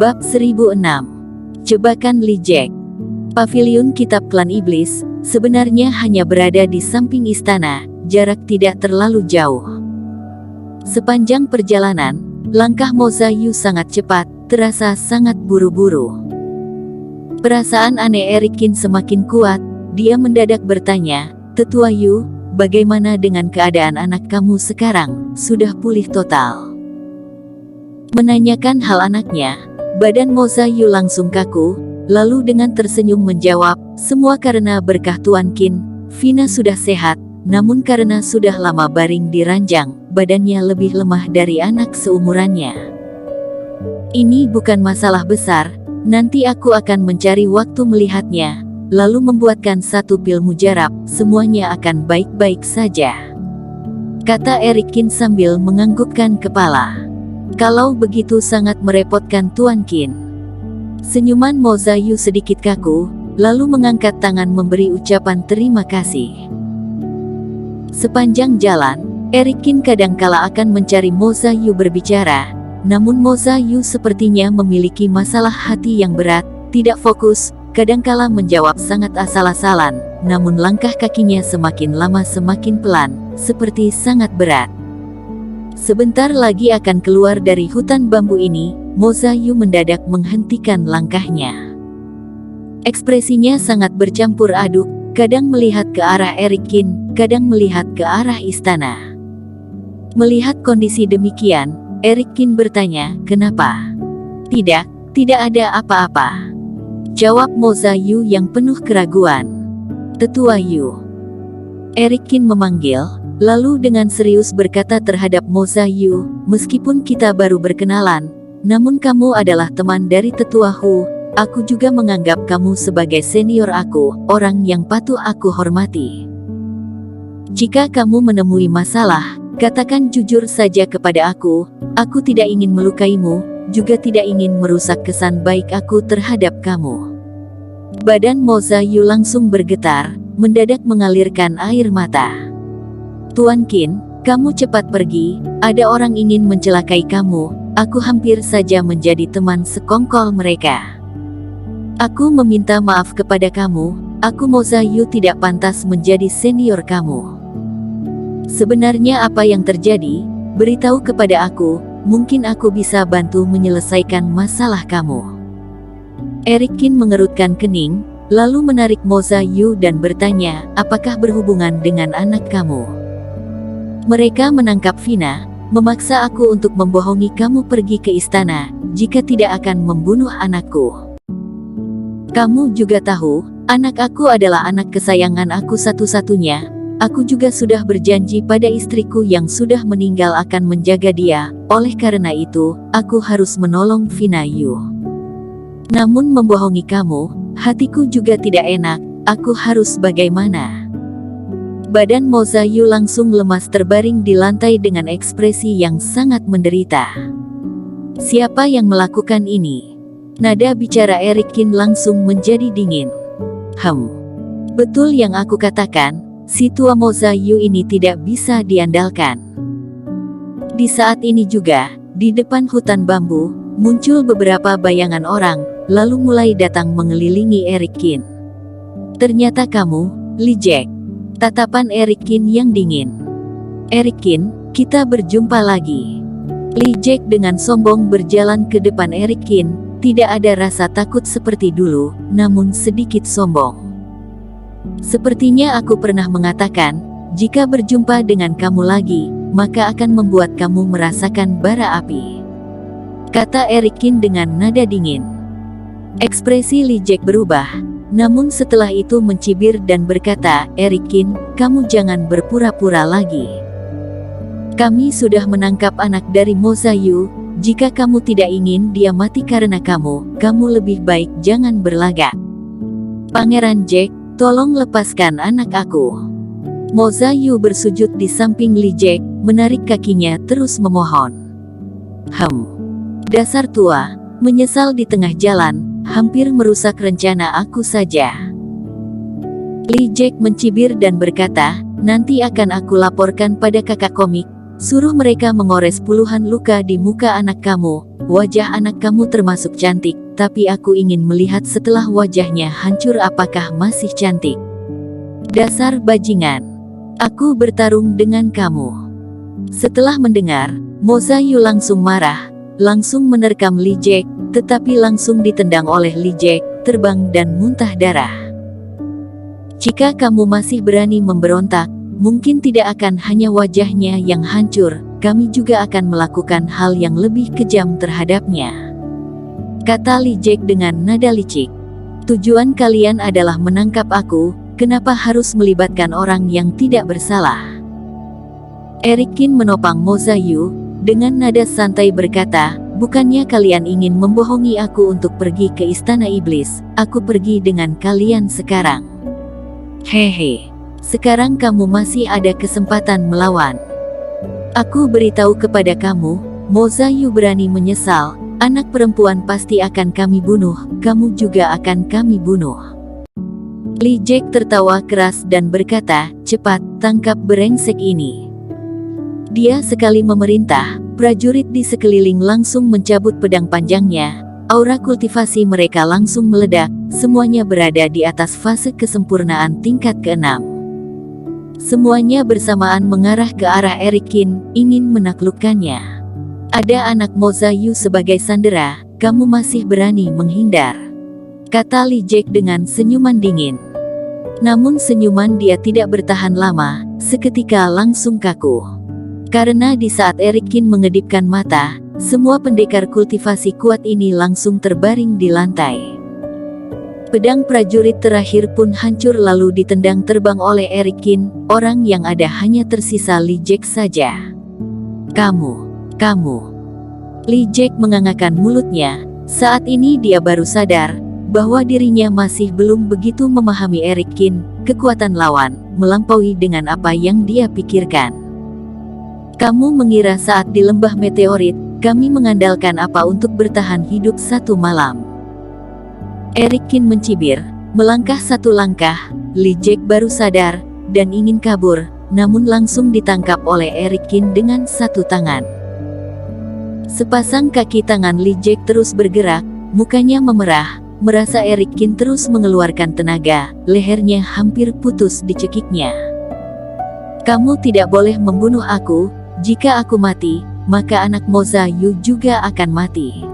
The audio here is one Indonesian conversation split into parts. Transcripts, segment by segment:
Bab 1006. Jebakan Li Jack. Paviliun Kitab Klan Iblis sebenarnya hanya berada di samping istana, jarak tidak terlalu jauh. Sepanjang perjalanan, langkah Mo Zayu sangat cepat, terasa sangat buru-buru. Perasaan aneh Erikin semakin kuat, dia mendadak bertanya, "Tetua Yu, bagaimana dengan keadaan anak kamu sekarang? Sudah pulih total?" Menanyakan hal anaknya, badan Mo Zayu langsung kaku, lalu dengan tersenyum menjawab, "Semua karena berkah Tuan Qin, Vina sudah sehat, namun karena sudah lama baring di ranjang, badannya lebih lemah dari anak seumurannya. Ini bukan masalah besar, nanti aku akan mencari waktu melihatnya, lalu membuatkan satu pil mujarab, semuanya akan baik-baik saja," kata Erikin sambil menganggukkan kepala. "Kalau begitu sangat merepotkan Tuan Qin." Senyuman Mo Zayu sedikit kaku, lalu mengangkat tangan memberi ucapan terima kasih. Sepanjang jalan, Erikin kadangkala akan mencari Mo Zayu berbicara, namun Mo Zayu sepertinya memiliki masalah hati yang berat, tidak fokus, kadangkala menjawab sangat asal-asalan, namun langkah kakinya semakin lama semakin pelan, seperti sangat berat. Sebentar lagi akan keluar dari hutan bambu ini, Mo Zayu mendadak menghentikan langkahnya. Ekspresinya sangat bercampur aduk, kadang melihat ke arah Erikin, kadang melihat ke arah istana. Melihat kondisi demikian, Erikin bertanya, "Kenapa?" Tidak ada apa-apa," jawab Mo Zayu yang penuh keraguan. "Tetua Yu." Erikin memanggil, lalu dengan serius berkata terhadap Mo Zayu, "Meskipun kita baru berkenalan, namun kamu adalah teman dari Tetua Hu. Aku juga menganggap kamu sebagai senior aku, orang yang patut aku hormati. Jika kamu menemui masalah, katakan jujur saja kepada aku tidak ingin melukaimu, juga tidak ingin merusak kesan baik aku terhadap kamu." Badan Mo Zayu langsung bergetar, mendadak mengalirkan air mata. "Tuan Qin, kamu cepat pergi, ada orang ingin mencelakai kamu, aku hampir saja menjadi teman sekongkol mereka. Aku meminta maaf kepada kamu, aku Mo Zayu tidak pantas menjadi senior kamu. Sebenarnya apa yang terjadi? Beritahu kepada aku, mungkin aku bisa bantu menyelesaikan masalah kamu." Erikin mengerutkan kening, lalu menarik Mo Zayu dan bertanya, "Apakah berhubungan dengan anak kamu?" "Mereka menangkap Vina, memaksa aku untuk membohongi kamu pergi ke istana, jika tidak akan membunuh anakku. Kamu juga tahu, anak aku adalah anak kesayangan aku satu-satunya. Aku juga sudah berjanji pada istriku yang sudah meninggal akan menjaga dia, oleh karena itu, aku harus menolong Vina Yu. Namun membohongi kamu, hatiku juga tidak enak, aku harus bagaimana?" Badan Mo Zayu langsung lemas terbaring di lantai dengan ekspresi yang sangat menderita. "Siapa yang melakukan ini?" Nada bicara Erikin langsung menjadi dingin. Betul yang aku katakan, si tua Mo Zayu ini tidak bisa diandalkan." Di saat ini juga, di depan hutan bambu, muncul beberapa bayangan orang, lalu mulai datang mengelilingi Erikin. "Ternyata kamu, Li Jack." Tatapan Erikin yang dingin. "Erikin, kita berjumpa lagi." Li Jack dengan sombong berjalan ke depan Erikin, tidak ada rasa takut seperti dulu, namun sedikit sombong. "Sepertinya aku pernah mengatakan, jika berjumpa dengan kamu lagi, maka akan membuat kamu merasakan bara api," kata Erikin dengan nada dingin. Ekspresi Li Jack berubah, namun setelah itu mencibir dan berkata, "Erikin, kamu jangan berpura-pura lagi. Kami sudah menangkap anak dari Mo Zayu, jika kamu tidak ingin dia mati karena kamu lebih baik jangan berlagak. Pangeran Jack, tolong lepaskan anak aku." Mo Zayu bersujud di samping Li Jack, menarik kakinya terus memohon. "Dasar tua, menyesal di tengah jalan, hampir merusak rencana aku saja." Li Jack mencibir dan berkata, "Nanti akan aku laporkan pada kakak komik, suruh mereka mengores puluhan luka di muka anak kamu, wajah anak kamu termasuk cantik, tapi aku ingin melihat setelah wajahnya hancur apakah masih cantik. Dasar bajingan. Aku bertarung dengan kamu. Setelah mendengar, Mo Zayu langsung marah, langsung menerkam Li Jack, tetapi langsung ditendang oleh Li Jack, terbang dan muntah darah. Jika kamu masih berani memberontak, mungkin tidak akan hanya wajahnya yang hancur, kami juga akan melakukan hal yang lebih kejam terhadapnya. Kata Li Jack dengan nada licik. Tujuan kalian adalah menangkap aku, kenapa harus melibatkan orang yang tidak bersalah? Eric Kin menopang Mo Zayu, dengan nada santai berkata, bukannya kalian ingin membohongi aku untuk pergi ke Istana Iblis, aku pergi dengan kalian sekarang. Hehe, sekarang kamu masih ada kesempatan melawan. Aku beritahu kepada kamu, Mo Zayu berani menyesal, anak perempuan pasti akan kami bunuh, kamu juga akan kami bunuh. Li Jack tertawa keras dan berkata, cepat, tangkap brengsek ini. Dia sekali memerintah, prajurit di sekeliling langsung mencabut pedang panjangnya, aura kultivasi mereka langsung meledak, semuanya berada di atas fase kesempurnaan tingkat ke-6. Semuanya bersamaan mengarah ke arah Eric Kin, ingin menaklukkannya. Ada anak Mo Zayu sebagai sandera, kamu masih berani menghindar, kata Li Jack dengan senyuman dingin. Namun senyuman dia tidak bertahan lama, seketika langsung kaku. Karena di saat Eric Kin mengedipkan mata, semua pendekar kultivasi kuat ini langsung terbaring di lantai. Pedang prajurit terakhir pun hancur lalu ditendang terbang oleh Eric Kin, orang yang ada hanya tersisa Li Jack saja. Kamu. Li Jack mengangangkan mulutnya, saat ini dia baru sadar, bahwa dirinya masih belum begitu memahami Eric Kin, kekuatan lawan, melampaui dengan apa yang dia pikirkan. Kamu mengira saat di lembah meteorit, kami mengandalkan apa untuk bertahan hidup satu malam? Eric Kin mencibir, melangkah satu langkah, Li Jack baru sadar, dan ingin kabur, namun langsung ditangkap oleh Eric Kin dengan satu tangan. Sepasang kaki tangan Li Jack terus bergerak, mukanya memerah, merasa Eric Kin terus mengeluarkan tenaga, lehernya hampir putus dicekiknya. Kamu tidak boleh membunuh aku, jika aku mati, maka anak Mo Zayu juga akan mati.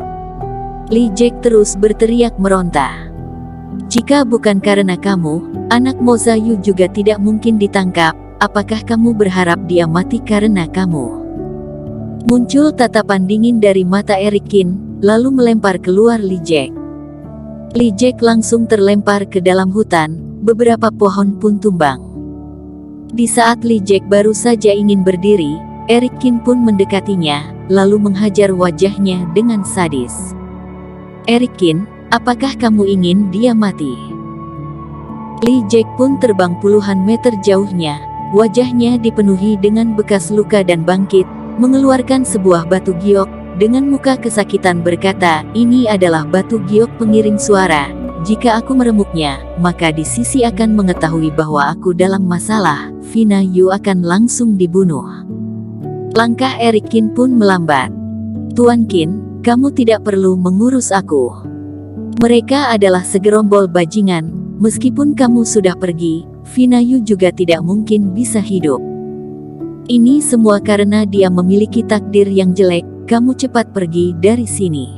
Li Jack terus berteriak meronta. Jika bukan karena kamu, anak Mo Zayu juga tidak mungkin ditangkap, apakah kamu berharap dia mati karena kamu? Muncul tatapan dingin dari mata Eric Kin, lalu melempar keluar Li Jack. Li Jack langsung terlempar ke dalam hutan, beberapa pohon pun tumbang. Di saat Li Jack baru saja ingin berdiri, Eric Kin pun mendekatinya, lalu menghajar wajahnya dengan sadis. Eric Kin, apakah kamu ingin dia mati? Li Jack pun terbang puluhan meter jauhnya, wajahnya dipenuhi dengan bekas luka dan bangkit, mengeluarkan sebuah batu giok, dengan muka kesakitan berkata, ini adalah batu giok pengiring suara, jika aku meremuknya, maka di sisi akan mengetahui bahwa aku dalam masalah, Fina Yu akan langsung dibunuh. Langkah Eric Kin pun melambat. Tuan Kin, kamu tidak perlu mengurus aku. Mereka adalah segerombol bajingan, meskipun kamu sudah pergi, Fina Yu juga tidak mungkin bisa hidup. Ini semua karena dia memiliki takdir yang jelek, kamu cepat pergi dari sini.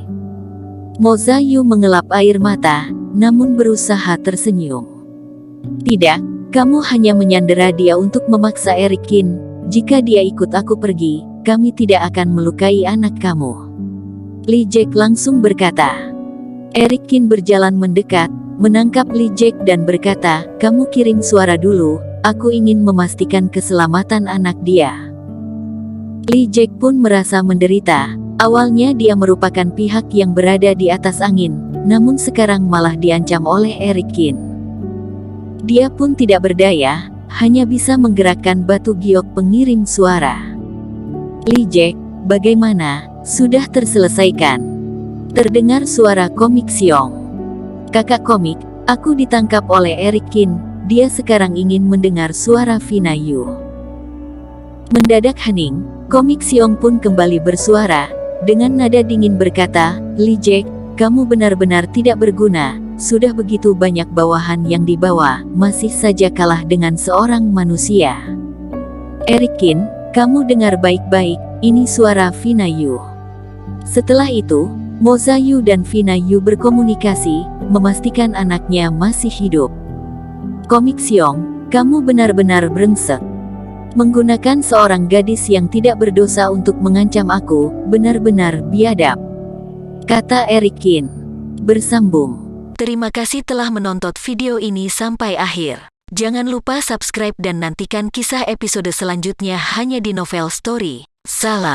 Mo Zayu mengelap air mata, namun berusaha tersenyum. Tidak, kamu hanya menyandera dia untuk memaksa Eric Kin, jika dia ikut aku pergi, kami tidak akan melukai anak kamu. Li Jack langsung berkata. Eric Kin berjalan mendekat, menangkap Li Jack dan berkata, kamu kirim suara dulu, aku ingin memastikan keselamatan anak dia. Li Jack pun merasa menderita, awalnya dia merupakan pihak yang berada di atas angin, namun sekarang malah diancam oleh Eric Kin. Dia pun tidak berdaya, hanya bisa menggerakkan batu giok pengirim suara. Li Jack, bagaimana? Sudah terselesaikan. Terdengar suara Komik Siong. Kakak komik, aku ditangkap oleh Eric Kin, dia sekarang ingin mendengar suara Fina Yu. Mendadak hening, Komik Siong pun kembali bersuara, Dengan nada dingin berkata, Li Jack, kamu benar-benar tidak berguna. Sudah begitu banyak bawahan yang dibawa, masih saja kalah dengan seorang manusia. Erikin, kamu dengar baik-baik, ini suara Vina Yu. Setelah itu, Mo Zayu dan Vina Yu berkomunikasi, memastikan anaknya masih hidup. Komik Xiong, kamu benar-benar brengsek. Menggunakan seorang gadis yang tidak berdosa untuk mengancam aku, benar-benar biadab, kata Erikin. Bersambung. Terima kasih telah menonton video ini sampai akhir. Jangan lupa subscribe dan nantikan kisah episode selanjutnya hanya di Novel Story. Salam.